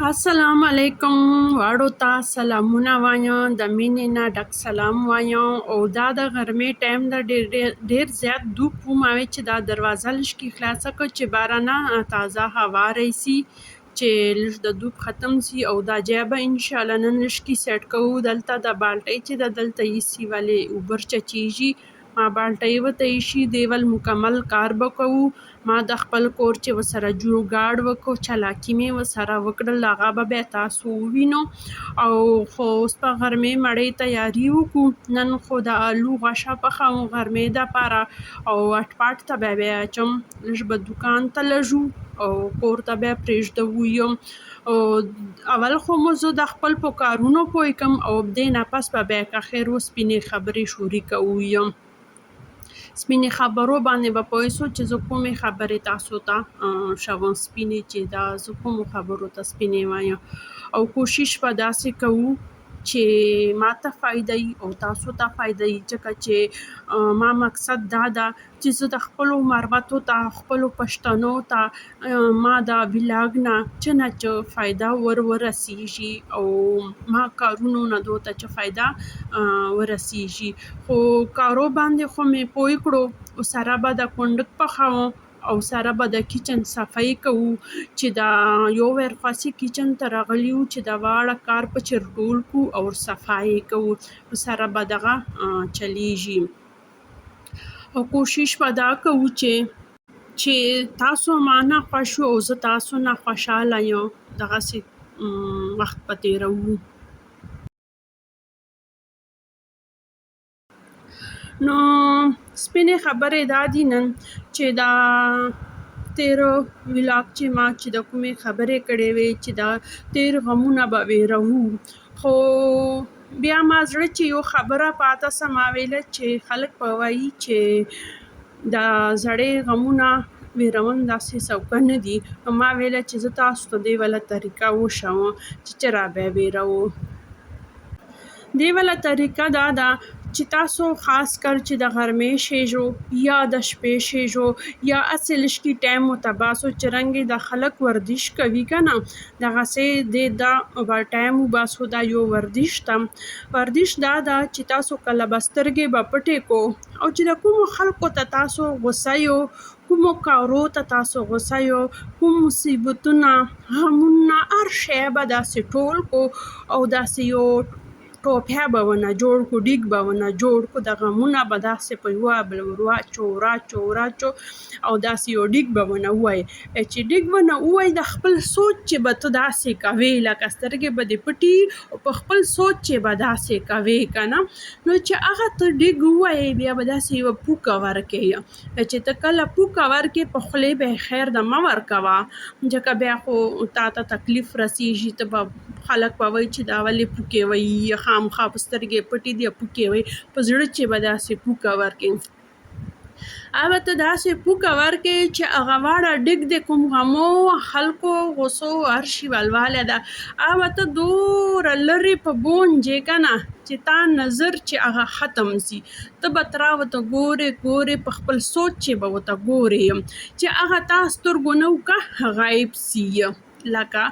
السلام علیکم واړو ته سلامونه وایم د مینې نه ډک سلام وایم او دا د غرمې ټایم ده ډېر زیات دوپ وموي چې دا دروازه لږ کې خلاصه کړه چې بارانه تازه هوا راشي چې لږ د دوپ ختم سي او دا جای به انشاءالله نن لږ کې سیټ کوو دلته د بالټۍ چې ده دلته ایسي ولې اوبه چچیږي ما بالټۍ ورته ایښي دی ول مکمل کار به کوو ما د خپل کور چې ورسره جوړ وکړو چالاکي مې ورسره وکړل هغه به بیا تاسو ووینو او خو اوس په غرمې مړۍ تیاري وکړو نن خو د الو غوښه پخوم غرمې دپاره او اټپاټ ته به بیا اچم لږ به دوکان ته لږ او کور ته بیا پرېږدو یم او اول خو مو زه د خپل په کارونو پوه کړم او دې نه پس به بیا که خیر و سپینې خبرې شروع یم سپینې خبرو باندې به پوه سو چې زه کومې خبرې تاسو ته شوم سپینې چې دا زه کومو خبرو ته سپینې وایم او کوشش به داسې کوو چې ما ته فایده وي او تاسو ته فایده وي ځکه چې ما مقصد دا ده چې زه د خپلو مربتو ته خپلو پښتنو ته ما د ولاګ نه څه نه څه فایده ورسیږي او ما کارونو نه دوی ته څه فایده ورسیږي خو کارو باندې خو مې پوه کړو سره به د کنډک پخوم او سره به د کچن صفایي کوو چې دا یو ورپسې کچن ته راغلي یو چې د واړه کار په چرټول کو او صفایي کوو سره به دغه چلیږي او کوشش به دا کوو چې تاسو ما نه خوښ یو او زه تاسو نه خوشحاله یم دغسې وخت به تېروو نو سپینې خبرې دا دي نن چې دا تېره ولاګ چې ما چې د کومې خبرې کړې وې چې دا تېر غمونه به ویروو خو بیا ما زړه چې یو خبره پاته سه ما ویله چې خلک به وایي چې دا زړې غمونه ویرول داسې څوکه نه دي نو ما ویله چې زه تاسو ته دې والا طریقه وښیم چې را به ویروو دې والا طریقه دا ده چې تاسو خاص کر چې د غرمې شیژو یا د شپې شیژو یا هسې لږ کې ټایم ورته باسو چې رنګې د خلک ورزش کوي که نه دغسې دې دا به ټایم وباسو دا یو ورزش ده ورزش دا ده چې تاسو کله به سترګې به پټې کو او چې د کومو خلکو ته تاسو غوسه یو کومو کارو ته تاسو غوسه یو کوم مصیبتونه غمونه هر شی به داسې ټول کو او داسې یو ټوپیا به ونه جوړ کړو ډیګ به ونه جوړ کړو د غمونه به داسې په یوه بل ور واچو او داسې یو ډیګ به ونه ووایې چې ډیګ ونه ووایې د خپل سوچ چې به ته داسې کوې لکه سترګې به دې پټي او په خپل سوچ چې به داسې کوې که نه نو چې هغه ته ډیګ ووایې بیا به داسې یوه پوکه ورکوې چې ته کله پوکه ورکې په خولې به یې خیر ده مه ورکوه ځکه بیا خو تا ته تکلیف رسیږي ته به خلک به وایي چې دا ولې پوکې وایي خامخا په سترګې پټې دي پوکې وایي په زړه چې به داسې پوکه ورکړې هغه ته داسې پوکه ورکړې چې هغه واړه ډیګ د کوم غمو خلکو غوسو هر شي ولواله ده هغه ته دومره لرې په بونجې که نه چې تا نظر چې هغه ختم سي ته به ترا ورته ګورې په خپل سوچ چې به ورته ګورې چې هغه تا سترګو نه وکړه غایب سي لکه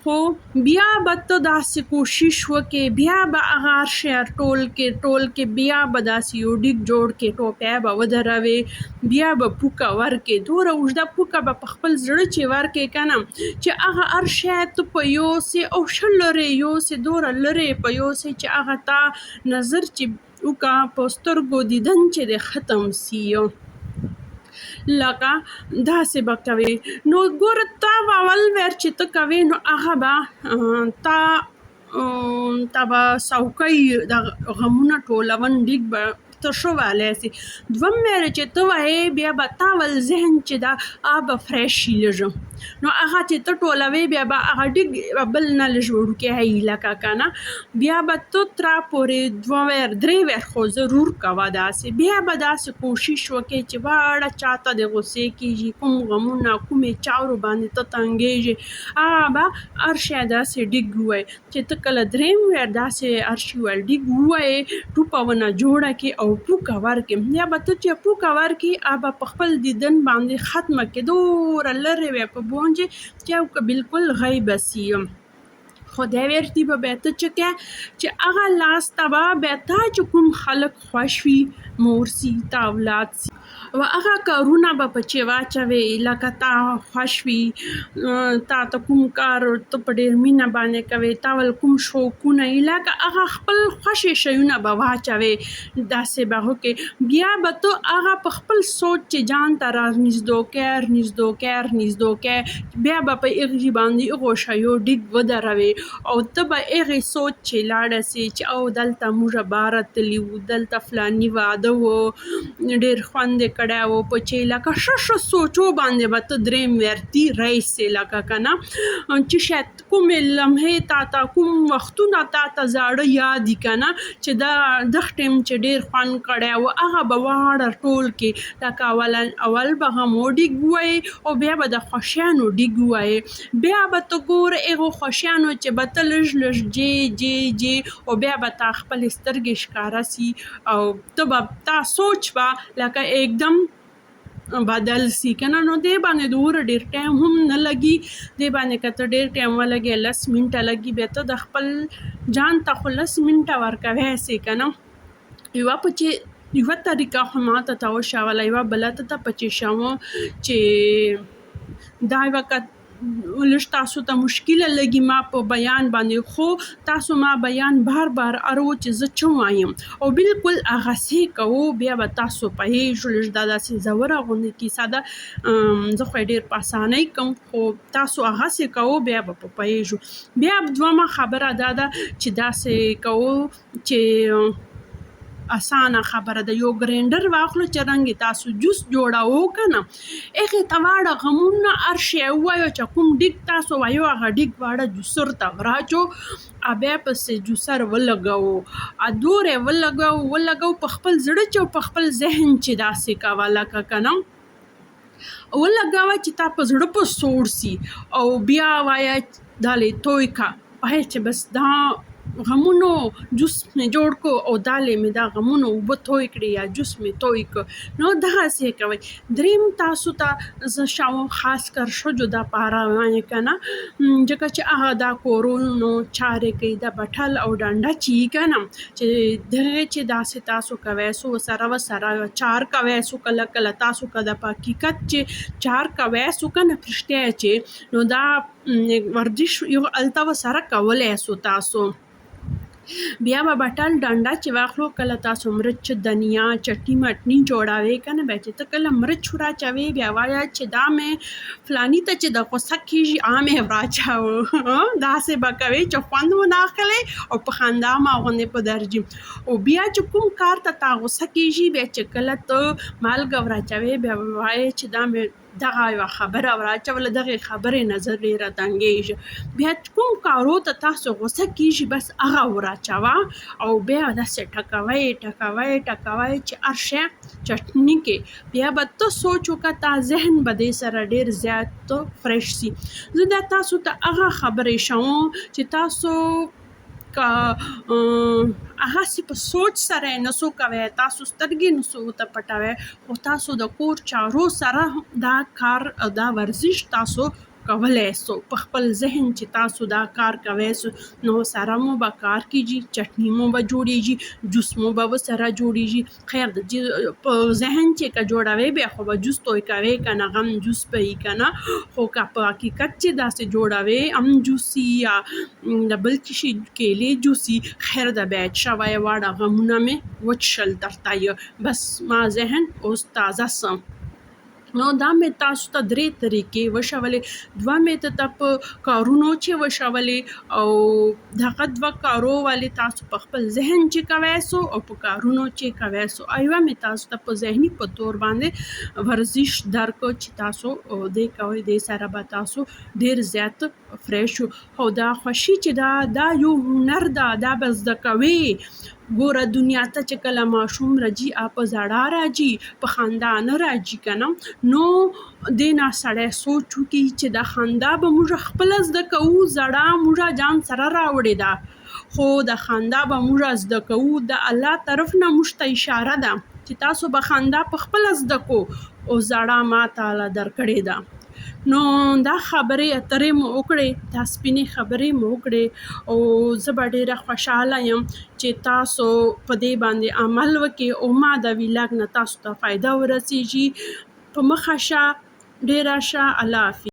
خو بیا به ته داسې کوشش وکړې بیا به هغه هر شی ټول کې بیا به داسې یو ډیګ جوړ کې ټوپی به ودروې بیا به پوکه ورکې دومره اوږده پوکه به په خپل زړه چې ورکې که نه چې هغه هر شی ته په یوسې او ښه لرې یوسې دومره لرې په یوسې چې هغه تا نظر چې وکړه په سترګو دیدن چې د ختم سي لکه داسې به کوې نو ګوره تا به اول ویر چې ته کوې نو هغه به تا به څوکۍ د غمونه ټولون ډیګ به تشه والی سي دویم ویر چې ته وایې بیا به تا ول ذهن چې دا به فریش شي لږ نو هغه چې ته ټولوې بیا به هغه ډیګ بل نه لږ وړوکی هي لکه که نه بیا به ته ترا پورې دوه ویر درې ویر خو ضرور کوه داسې بیا به داسې کوشش وکړې چې واړه چاته د غوسې کېږي کوم غمونه کومې چاورو باندې ته تنګېږي هغه به هر شی داسې ډیګ ووایې چې ته کله درېیم ویر داسې هر شي ول ډیګ ووایې ټوپه ونه جوړه کړې او پوکه ورکړې یا به ته چې پوکه ورکړې هغه به په خپل دیدن باندې ختمه کړې دومره لرې وی په بونجه چې او که بالکل غیب سی. خدای ورته به بهته چې چې هغه لاس ته به بهته چې کوم خلک خوښ وي، مور سي تا اولاد سي و هغه کارونه به پچې واچوي لکه تا خوښ وي، تا ته کوم کار ته په ډېر مینه باندې کوې، تا ول کوم شوقونه یې لکه هغه خپل خوښې شیونه به واچوې داسې به وکړې. بیا به ته هغه په خپل سوچ چې ځان ته رانږدې کوې بیا به په هغې باندې هغو شیو ډیګ ودروې او ته به هغې سوچ چې لاړه سې چې او دلته موږ باره تللي وو، دلته فلاني واده و، ډېر خوند یې کړی و، په چې لکه ښه سوچو باندې به ته درېیم ورتي رایسې لکه که نه چې شاید کومې لمحې تا ته کوم وختونه تا ته زاړه یاد دي که نه چې دا دغه ټایم چې ډېر خوند کړی و هغه به واړه ټول کې لکه اول به غمو ډیګ ووایې او بیا به د خوښیانو ډیګ ووایې. بیا به ته ګوره هغو خوښیانو چې به ته لږ جې او بیا به تا خپلې سترګې ښکاره سي او ته به تا سوچ به لکه एकदम بدل سی که نه. نو دې باندې دومره ډېر ټایم هم نه لګي، دې باندې که ته ډېر ټایم ولګې 10 منټه لګي بیا ته د خپل ځان ته خو 10 منټه ورکوی سې که نه. یوه طریقه خو ما ته وښوله، یوه بله ته پچې شوم چې دا یوه لږ تاسو ته مشکله لګي ما په بیان باندې، خو تاسو ما بیان بار ارو چې زه څه وایم او بالکل هغسې کوو بیا به تاسو پوهېږو. لږ دا داسې زوره غوندې کیسه ده، زه خو یې ډېر په اسانۍ کوم خو تاسو هغسې کوو بیا به پوهېږو. بیا دویمه خبره دا ده چې داسې کوو چې اسانه خبره ده، یو ګرینډر واخلو چې رنګې تاسو جوس جوړوو که نه هغې ته واړه غمونه هر شی ووایو چې کوم ډیګ تاسو وایو هغه ډیګ واړه جوسر ته وراچو بیا پسې جوسر ولګوو دورې ولګوو په خپل زړه چې او په خپل ذهن چې داسې کوه لکه که نه ولګوه چې تا په زړه په سوړ سي او بیا وایه دالې توی کا وایه چې بس دا غمونو جوس مې جوړ کو او دالې مې دا غمونو اوبه توی کړې یا جوس مې توی کړ. نو دغسې کوئ. دریم تاسو ته زه شاوم خاص کر ښځو دپاره وایم که نه ځکه چې هغه دا کورونو چارې کوي د بټل او ډنډه چې وي که نه چې دغې چې داسې تاسو کوی سو ورسره چار کوی سو کله کله تاسو که د حقیقت چې چار کوی سو که نه رښتیا چې نو دا ورزش یو هلته ورسره کولی سو تاسو. بیا به بټل ډنډه چې واخلو کله تاسو مرچ دنیا چټني مټني جوړوئ که نه بیا چې ته کله مرچ وراچوې بیا وایه چې دا مې فلاني ته چې د غوسه کېږي مې وراچاوه داسې به کوې چې خوند مو نه اخلی او په خندا مو غوندې په درځي. او بیا چې کوم کار ته تا غوسه کېږي بیا چې کله ته مالګه وراچوې بیا به وایې چې دا مې دغه یوه خبره وراچوله دغې خبرې نه زه ډېره تنګېږم. بیا کوم کارو ته تاسو غوسه کېږي بس هغه وراچوه او بیا داسې ټکوئ چې هر شی چټني کې بیا به ته سوچ وکړه تا ذهن به دې سره ډېر زیات فرش سي. زه دا تاسو ته هغه خبرې شوم چې تاسو که هغسې په سوچ سره یې نسو کوی تاسو سترګې نسو ورته پټوی خو تاسو د کور چارو سره دا کار او دا ورزش تاسو کولی سو په خپل ذهن چې تاسو دا کار کوی سو نو سره مو به کار کېږي، چټني مو به جوړېږي، جوس مو به ورسره جوړېږي. خیر په ذهن چې که جوړوئ بیا خو به جوس توی کوئ که نه غم جوس به وي که نه خو که په حقیقت چې داسې جوړوئ جوس یا د بل څه شي کیلې جوس خیر ده بیا شوی واړه غمونه مې وچښل درته بس ما ذهن اوس تازه سم. نو دا مې تاسو ته 3 طریقې وښولې، 2 مې ته په کارونو چې وښولې او دغه 2 کارو ولې تاسو په خپل ذهن چې کوی سو او په کارونو چې کوی سو. یوه مې تاسو ته په ذهني په طور باندې ورزش درکړ چې تاسو دې کوئ دې سره به تاسو ډېر زیات فرش او دا خوښي چې دا یو هنر ده دا به زده کوې. ګوره دنیا ته چې کله ماشوم راځي په زړه راځي په خندا نه راځي که نه نو دې نه سړی سوچ وکړي چې دا خندا به موږ خپله زده کوو زړه موږ ځان سره راوړې ده خو د خندا به موږ زده کوو د الله طرف نه موږ ته اشاره ده چې تاسو به خندا په خپله زده کو او زړه ما تعالی درکړې ده. نو دا خبرې اترې مو وکړې، دا سپینې خبرې مو وکړې او زه به ډېره خوشحاله یم چې تاسو په دې باندې عمل وکړئ او ما د ویلاګ نه تاسو ته فایده ورسیږي. په مخه شه، ډېره شه. الله حافظ.